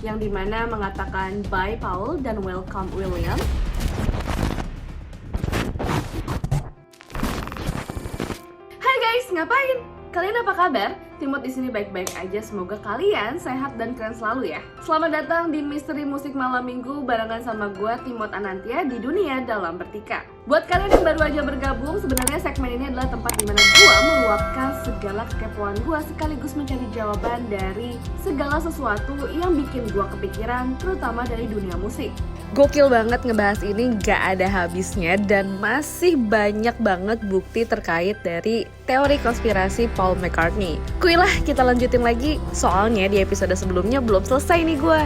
yang dimana mengatakan bye Paul dan welcome William. Hai guys, ngapain? Kalian apa kabar? Timot di sini baik-baik aja, semoga kalian sehat dan keren selalu ya. Selamat datang di Misteri Musik Malam Minggu barengan sama gue Timot Anantia di Dunia Dalam Bertika. Buat kalian yang baru aja bergabung, sebenarnya segmen ini adalah tempat dimana gue meluapkan segala kekepoan gue sekaligus mencari jawaban dari segala sesuatu yang bikin gue kepikiran, terutama dari dunia musik. Gokil banget ngebahas ini, gak ada habisnya dan masih banyak banget bukti terkait dari teori konspirasi Paul McCartney. Kuilah kita lanjutin lagi, soalnya di episode sebelumnya belum selesai nih gue.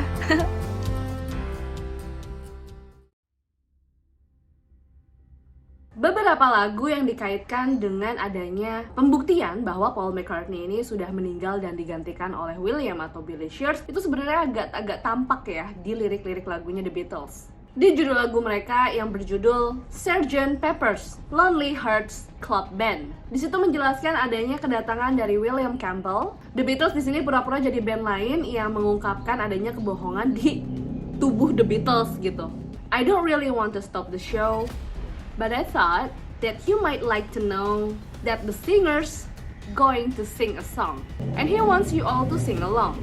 Beberapa lagu yang dikaitkan dengan adanya pembuktian bahwa Paul McCartney ini sudah meninggal dan digantikan oleh William atau Billy Shears itu sebenarnya agak tampak ya di lirik-lirik lagunya The Beatles. Di judul lagu mereka yang berjudul Sgt. Pepper's Lonely Hearts Club Band. Di situ menjelaskan adanya kedatangan dari William Campbell. The Beatles di sini pura-pura jadi band lain yang mengungkapkan adanya kebohongan di tubuh The Beatles gitu. I don't really want to stop the show, but I thought that you might like to know that the singer's going to sing a song, and he wants you all to sing along.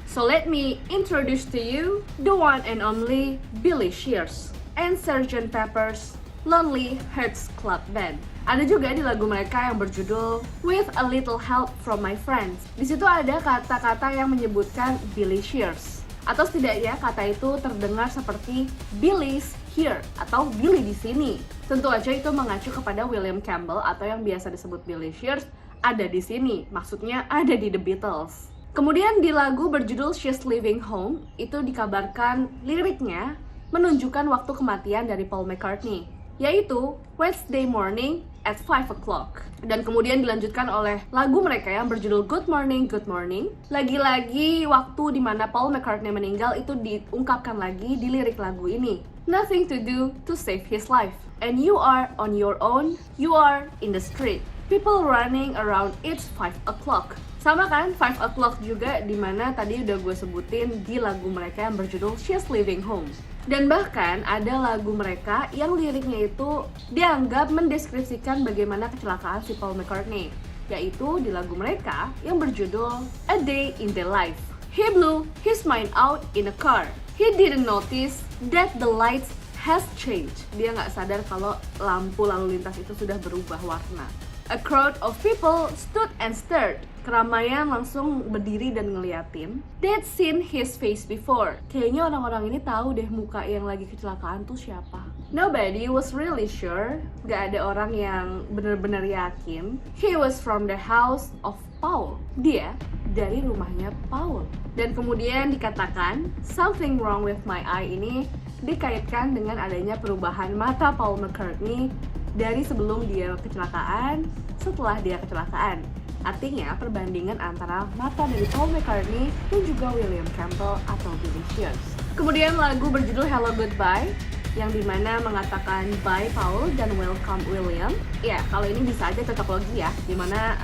So let me introduce to you the one and only Billy Shears and Sgt. Pepper's Lonely Hearts Club Band. Ada juga di lagu mereka yang berjudul With a Little Help from My Friends. Di situ ada kata-kata yang menyebutkan Billy Shears, atau setidaknya kata itu terdengar seperti Billy's here atau Billy di sini. Tentu aja itu mengacu kepada William Campbell atau yang biasa disebut Billy Shears ada di sini. Maksudnya ada di The Beatles. Kemudian di lagu berjudul She's Leaving Home itu dikabarkan liriknya menunjukkan waktu kematian dari Paul McCartney, yaitu Wednesday morning at 5 o'clock. Dan kemudian dilanjutkan oleh lagu mereka yang berjudul Good Morning, Good Morning. Lagi-lagi waktu di mana Paul McCartney meninggal itu diungkapkan lagi di lirik lagu ini. Nothing to do to save his life. And you are on your own, you are in the street. People running around, it's 5 o'clock. Sama kan, 5 o'clock juga dimana tadi udah gue sebutin di lagu mereka yang berjudul She's Leaving Home. Dan bahkan ada lagu mereka yang liriknya itu dianggap mendeskripsikan bagaimana kecelakaan si Paul McCartney, yaitu di lagu mereka yang berjudul A Day in the Life. He blew his mind out in a car. He didn't notice that the lights has changed. Dia nggak sadar kalau lampu lalu lintas itu sudah berubah warna. A crowd of people stood and stared. Keramaian langsung berdiri dan ngeliatin. They'd seen his face before. Kayaknya orang-orang ini tahu deh muka yang lagi kecelakaan tuh siapa. Nobody was really sure. Gak ada orang yang benar-benar yakin. He was from the house of Paul. Dia dari rumahnya Paul. Dan kemudian dikatakan something wrong with my eye ini dikaitkan dengan adanya perubahan mata Paul McCartney dari sebelum dia kecelakaan, setelah dia kecelakaan. Artinya perbandingan antara mata dari Paul McCartney dan juga William Campbell atau Billy Shears. Kemudian lagu berjudul Hello Goodbye yang dimana mengatakan bye Paul dan welcome William. Ya, kalau ini bisa aja cocok logi ya, dimana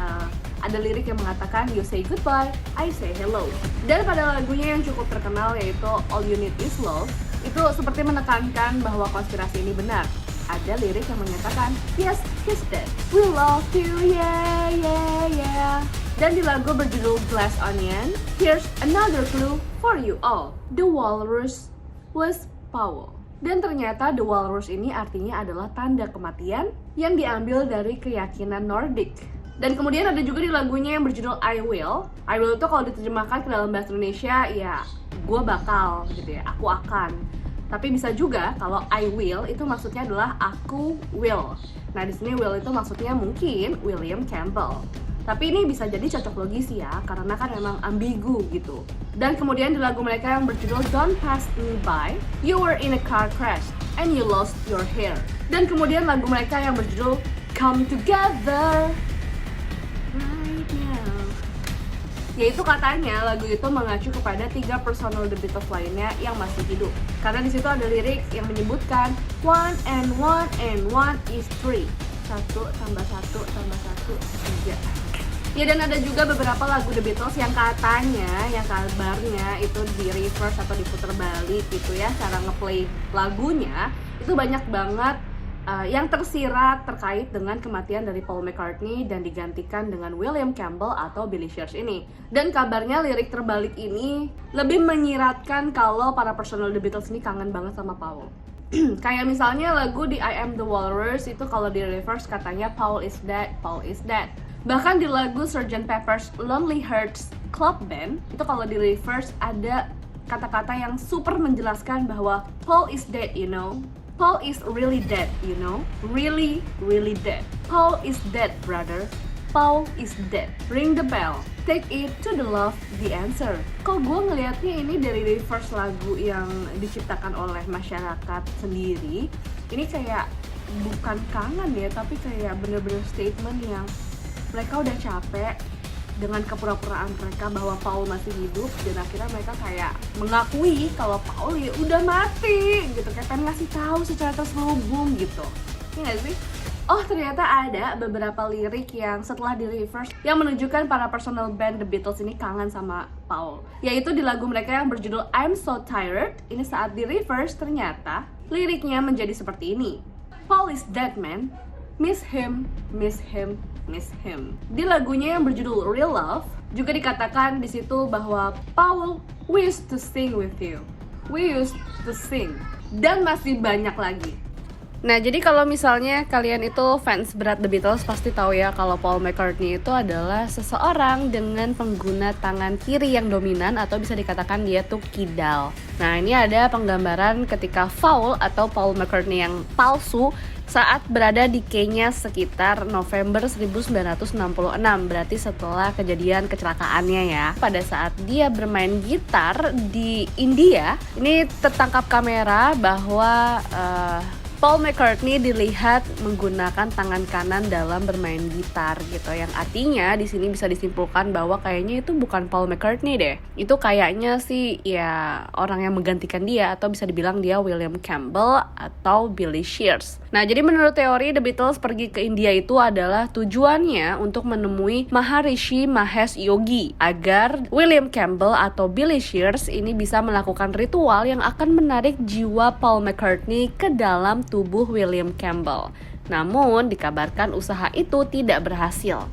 ada lirik yang mengatakan you say goodbye, I say hello. Dan pada lagunya yang cukup terkenal yaitu All You Need Is Love, itu seperti menekankan bahwa konspirasi ini benar. Ada lirik yang menyatakan yes, he's dead, we love you, yeah, yeah, yeah. Dan di lagu berjudul Glass Onion, here's another clue for you all. The walrus was Paul. Dan ternyata the walrus ini artinya adalah tanda kematian yang diambil dari keyakinan Nordik. Dan kemudian ada juga di lagunya yang berjudul I Will. I Will itu kalau diterjemahkan ke dalam bahasa Indonesia ya gue bakal gitu ya, aku akan. Tapi bisa juga kalau I will itu maksudnya adalah aku will. Nah di sini will itu maksudnya mungkin William Campbell. Tapi ini bisa jadi cocok logis ya, karena kan emang ambigu gitu. Dan kemudian di lagu mereka yang berjudul Don't Pass Me By, You Were in a Car Crash and You Lost Your Hair. Dan kemudian lagu mereka yang berjudul Come Together Right Now, yaitu katanya lagu itu mengacu kepada 3 personel The Beatles lainnya yang masih hidup. Karena di situ ada lirik yang menyebutkan 1 and 1 and 1 is 3. 1 tambah 1 tambah 1 3. Ya, dan ada juga beberapa lagu The Beatles yang kabarnya itu di reverse atau diputar balik gitu ya, cara ngeplay lagunya itu banyak banget yang tersirat terkait dengan kematian dari Paul McCartney dan digantikan dengan William Campbell atau Billy Shears ini. Dan kabarnya lirik terbalik ini lebih menyiratkan kalau para personel The Beatles ini kangen banget sama Paul. Kayak misalnya lagu di I Am The Walrus itu kalau di reverse katanya Paul is dead, Paul is dead. Bahkan di lagu Sgt. Pepper's Lonely Hearts Club Band itu kalau di reverse ada kata-kata yang super menjelaskan bahwa Paul is dead, you know. Paul is really dead, you know. Really, really dead. Paul is dead, brother. Paul is dead. Ring the bell. Take it to the love, the answer. Kok gue ngelihatnya ini dari reverse lagu yang diciptakan oleh masyarakat sendiri, ini kayak bukan kangen ya, tapi kayak bener-bener statement yang mereka udah capek dengan kepura-puraan mereka bahwa Paul masih hidup, dan akhirnya mereka kayak mengakui kalau Paul ya udah mati gitu, kayak pengen ngasih tahu secara terselubung gitu. Iya nggak sih? Oh, ternyata ada beberapa lirik yang setelah di reverse yang menunjukkan para personal band The Beatles ini kangen sama Paul, yaitu di lagu mereka yang berjudul I'm So Tired. Ini saat di reverse ternyata liriknya menjadi seperti ini: Paul is dead, man. Miss him, miss him, miss him. Di lagunya yang berjudul Real Love juga dikatakan di situ bahwa Paul, we used to sing with you, we used to sing, dan masih banyak lagi. Nah, jadi kalau misalnya kalian itu fans berat The Beatles pasti tahu ya kalau Paul McCartney itu adalah seseorang dengan pengguna tangan kiri yang dominan, atau bisa dikatakan dia tuh kidal. Nah, ini ada penggambaran ketika Paul atau Paul McCartney yang palsu saat berada di Kenya sekitar November 1966, berarti setelah kejadian kecelakaannya ya. Pada saat dia bermain gitar di India, ini tertangkap kamera bahwa Paul McCartney dilihat menggunakan tangan kanan dalam bermain gitar gitu, yang artinya di sini bisa disimpulkan bahwa kayaknya itu bukan Paul McCartney deh. Itu kayaknya sih ya orang yang menggantikan dia, atau bisa dibilang dia William Campbell atau Billy Shears. Nah, jadi menurut teori The Beatles pergi ke India itu adalah tujuannya untuk menemui Maharishi Mahesh Yogi agar William Campbell atau Billy Shears ini bisa melakukan ritual yang akan menarik jiwa Paul McCartney ke dalam tubuh William Campbell. Namun dikabarkan usaha itu tidak berhasil.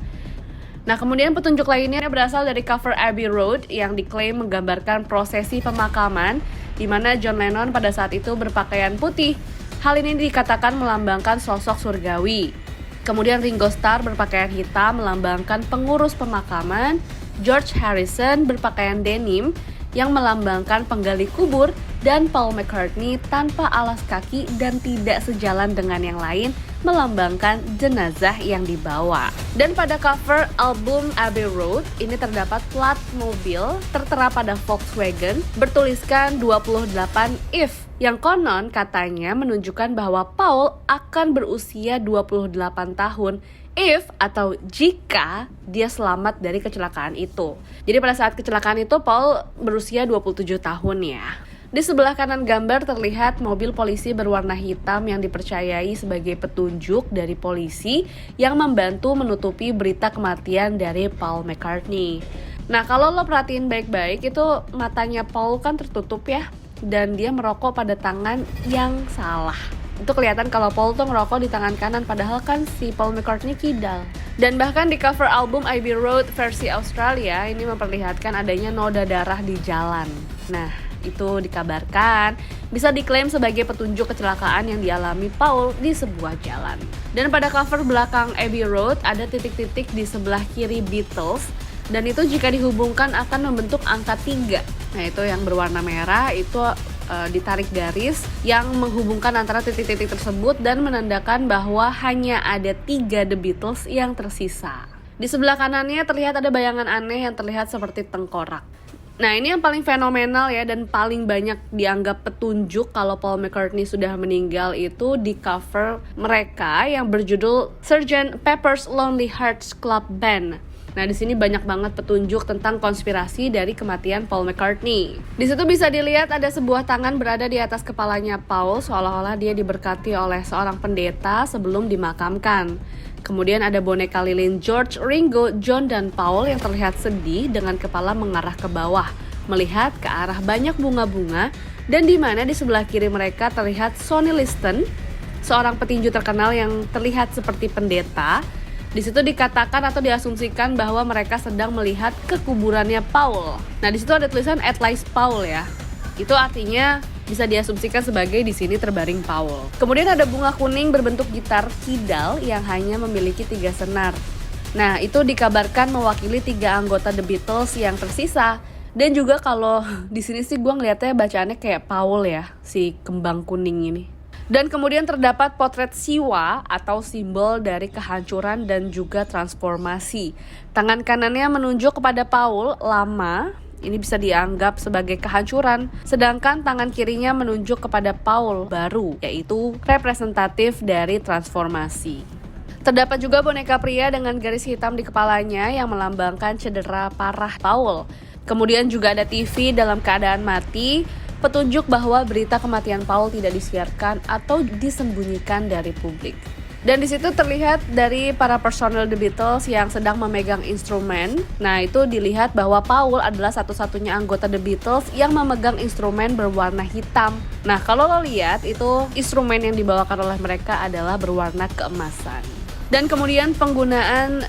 Nah, kemudian petunjuk lainnya berasal dari cover Abbey Road yang diklaim menggambarkan prosesi pemakaman di mana John Lennon pada saat itu berpakaian putih. Hal ini dikatakan melambangkan sosok surgawi. Kemudian Ringo Starr berpakaian hitam melambangkan pengurus pemakaman. George Harrison berpakaian denim yang melambangkan penggali kubur, dan Paul McCartney tanpa alas kaki dan tidak sejalan dengan yang lain melambangkan jenazah yang dibawa. Dan pada cover album Abbey Road ini terdapat plat mobil tertera pada Volkswagen bertuliskan 28 if, yang konon katanya menunjukkan bahwa Paul akan berusia 28 tahun if atau jika dia selamat dari kecelakaan itu. Jadi pada saat kecelakaan itu Paul berusia 27 tahun ya. Di sebelah kanan gambar terlihat mobil polisi berwarna hitam yang dipercayai sebagai petunjuk dari polisi yang membantu menutupi berita kematian dari Paul McCartney. Nah, kalau lo perhatiin baik-baik itu matanya Paul kan tertutup ya, dan dia merokok pada tangan yang salah. Itu kelihatan kalau Paul tuh ngerokok di tangan kanan, padahal kan si Paul McCartney kidal. Dan bahkan di cover album Abbey Road versi Australia ini memperlihatkan adanya noda darah di jalan. Nah, itu dikabarkan bisa diklaim sebagai petunjuk kecelakaan yang dialami Paul di sebuah jalan. Dan pada cover belakang Abbey Road ada titik-titik di sebelah kiri Beatles, dan itu jika dihubungkan akan membentuk angka 3. Nah, itu yang berwarna merah itu ditarik garis yang menghubungkan antara titik-titik tersebut dan menandakan bahwa hanya ada 3 The Beatles yang tersisa. Di sebelah kanannya terlihat ada bayangan aneh yang terlihat seperti tengkorak. Nah, ini yang paling fenomenal ya, dan paling banyak dianggap petunjuk kalau Paul McCartney sudah meninggal itu di cover mereka yang berjudul Sgt. Pepper's Lonely Hearts Club Band. Nah, di sini banyak banget petunjuk tentang konspirasi dari kematian Paul McCartney. Di situ bisa dilihat ada sebuah tangan berada di atas kepalanya Paul, seolah-olah dia diberkati oleh seorang pendeta sebelum dimakamkan. Kemudian ada boneka lilin George, Ringo, John, dan Paul yang terlihat sedih dengan kepala mengarah ke bawah, melihat ke arah banyak bunga-bunga, dan di mana di sebelah kiri mereka terlihat Sonny Liston, seorang petinju terkenal yang terlihat seperti pendeta. Di situ dikatakan atau diasumsikan bahwa mereka sedang melihat ke kuburannya Paul. Nah, di situ ada tulisan "At lies Paul" ya. Itu artinya bisa diasumsikan sebagai di sini terbaring Paul. Kemudian ada bunga kuning berbentuk gitar kidal yang hanya memiliki 3 senar. Nah, itu dikabarkan mewakili 3 anggota The Beatles yang tersisa. Dan juga kalau di sini sih gue ngeliatnya bacaannya kayak Paul ya, si kembang kuning ini. Dan kemudian terdapat potret Siwa atau simbol dari kehancuran dan juga transformasi. Tangan kanannya menunjuk kepada Paul lama, ini bisa dianggap sebagai kehancuran. Sedangkan tangan kirinya menunjuk kepada Paul baru, yaitu representatif dari transformasi. Terdapat juga boneka pria dengan garis hitam di kepalanya yang melambangkan cedera parah Paul. Kemudian juga ada TV dalam keadaan mati, petunjuk bahwa berita kematian Paul tidak disiarkan atau disembunyikan dari publik. Dan di situ terlihat dari para personel The Beatles yang sedang memegang instrumen. Nah, itu dilihat bahwa Paul adalah satu-satunya anggota The Beatles yang memegang instrumen berwarna hitam. Nah, kalau lo lihat itu instrumen yang dibawakan oleh mereka adalah berwarna keemasan. Dan kemudian penggunaan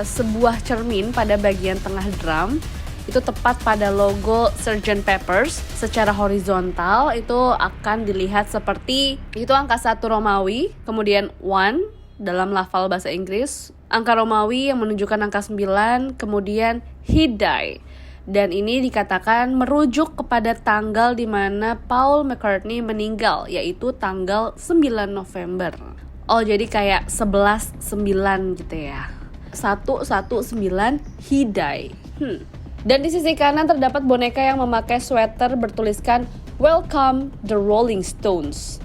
sebuah cermin pada bagian tengah drum itu tepat pada logo Sgt. Pepper's secara horizontal itu akan dilihat seperti itu angka 1 Romawi, kemudian 1 dalam lafal bahasa Inggris, angka Romawi yang menunjukkan angka 9, kemudian he died. Dan ini dikatakan merujuk kepada tanggal di mana Paul McCartney meninggal, yaitu tanggal 9 November. Oh, jadi kayak 11-9 gitu ya. 119 he died. Dan di sisi kanan terdapat boneka yang memakai sweater bertuliskan Welcome the Rolling Stones.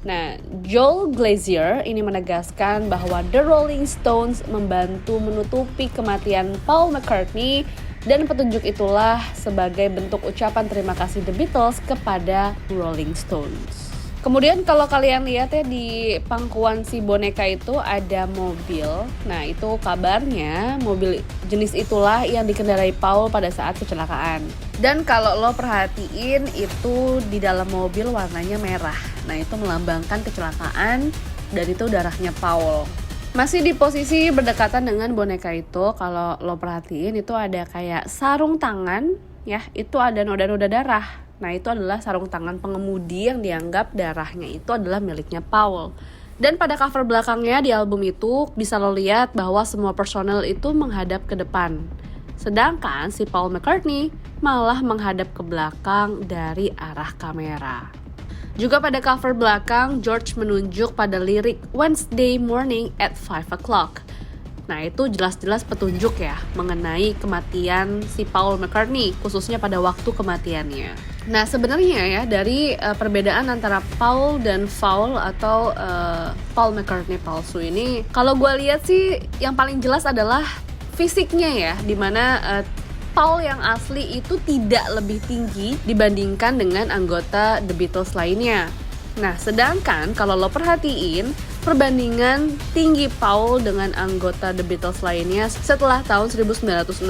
Nah, Joel Glazier ini menegaskan bahwa The Rolling Stones membantu menutupi kematian Paul McCartney dan petunjuk itulah sebagai bentuk ucapan terima kasih The Beatles kepada Rolling Stones. Kemudian kalau kalian lihat ya di pangkuan si boneka itu ada mobil. Nah, itu kabarnya mobil jenis itulah yang dikendarai Paul pada saat kecelakaan. Dan kalau lo perhatiin itu di dalam mobil warnanya merah. Nah, itu melambangkan kecelakaan dan itu darahnya Paul. Masih di posisi berdekatan dengan boneka itu, kalau lo perhatiin itu ada kayak sarung tangan ya, itu ada noda-noda darah. Nah, itu adalah sarung tangan pengemudi yang dianggap darahnya itu adalah miliknya Paul. Dan pada cover belakangnya di album itu bisa lo lihat bahwa semua personel itu menghadap ke depan. Sedangkan si Paul McCartney malah menghadap ke belakang dari arah kamera. Juga pada cover belakang, George menunjuk pada lirik Wednesday morning at 5 o'clock. Nah, itu jelas-jelas petunjuk ya mengenai kematian si Paul McCartney, khususnya pada waktu kematiannya. Nah, sebenarnya ya dari perbedaan antara Paul dan Foul atau Paul McCartney palsu ini, kalau gue lihat sih yang paling jelas adalah fisiknya ya, dimana Paul yang asli itu tidak lebih tinggi dibandingkan dengan anggota The Beatles lainnya. Nah, sedangkan kalau lo perhatiin perbandingan tinggi Paul dengan anggota The Beatles lainnya setelah tahun 1966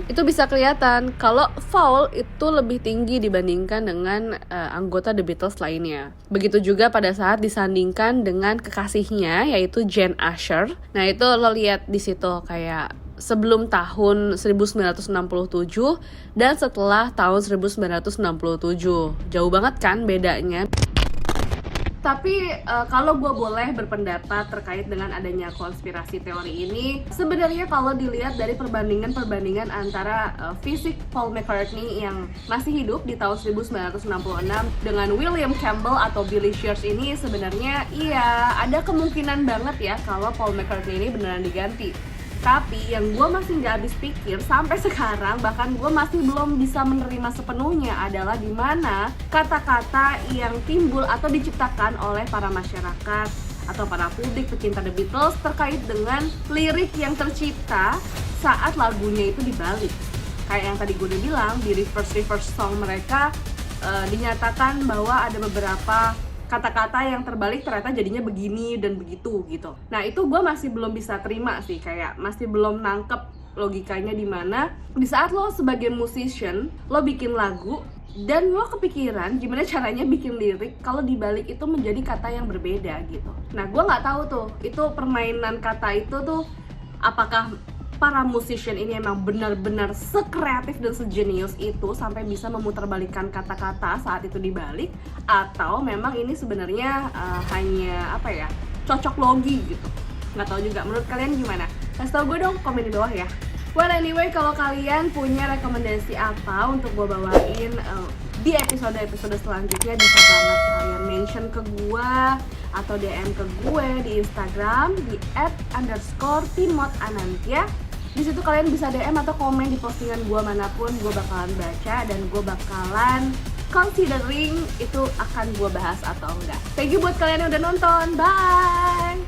itu bisa kelihatan kalau Paul itu lebih tinggi dibandingkan dengan anggota The Beatles lainnya. Begitu juga pada saat disandingkan dengan kekasihnya yaitu Jane Asher. Nah, itu lo lihat di situ kayak sebelum tahun 1967 dan setelah tahun 1967. Jauh banget kan bedanya. Tapi kalau gue boleh berpendapat terkait dengan adanya konspirasi teori ini, sebenarnya kalau dilihat dari perbandingan antara fisik Paul McCartney yang masih hidup di tahun 1966 dengan William Campbell atau Billy Shears ini, sebenarnya iya ada kemungkinan banget ya kalau Paul McCartney ini beneran diganti. Tapi yang gue masih nggak habis pikir sampai sekarang, bahkan gue masih belum bisa menerima sepenuhnya adalah di mana kata-kata yang timbul atau diciptakan oleh para masyarakat atau para publik pecinta The Beatles terkait dengan lirik yang tercipta saat lagunya itu dibalik. Kayak yang tadi gue udah bilang, di reverse song mereka dinyatakan bahwa ada beberapa kata-kata yang terbalik ternyata jadinya begini dan begitu gitu. Nah itu gue masih belum bisa terima sih, kayak masih belum nangkep logikanya di mana di saat lo sebagai musician lo bikin lagu dan lo kepikiran gimana caranya bikin lirik kalau dibalik itu menjadi kata yang berbeda gitu. Nah gue nggak tahu tuh itu permainan kata itu tuh apakah para musician ini emang benar-benar sekreatif dan sejenius itu sampai bisa memutarbalikkan kata-kata saat itu dibalik, atau memang ini sebenarnya hanya apa ya, cocok logi gitu. Nggak tahu juga, menurut kalian gimana? Kasih tau gue dong, komen di bawah ya. Well anyway, kalau kalian punya rekomendasi apa untuk gue bawain di episode-episode selanjutnya, bisa banget kalian mention ke gue atau DM ke gue di Instagram di @_timotanantya. Di situ kalian bisa DM atau komen di postingan gue manapun, gue bakalan baca dan gue bakalan considering itu akan gue bahas atau enggak. Thank you buat kalian yang udah nonton, bye!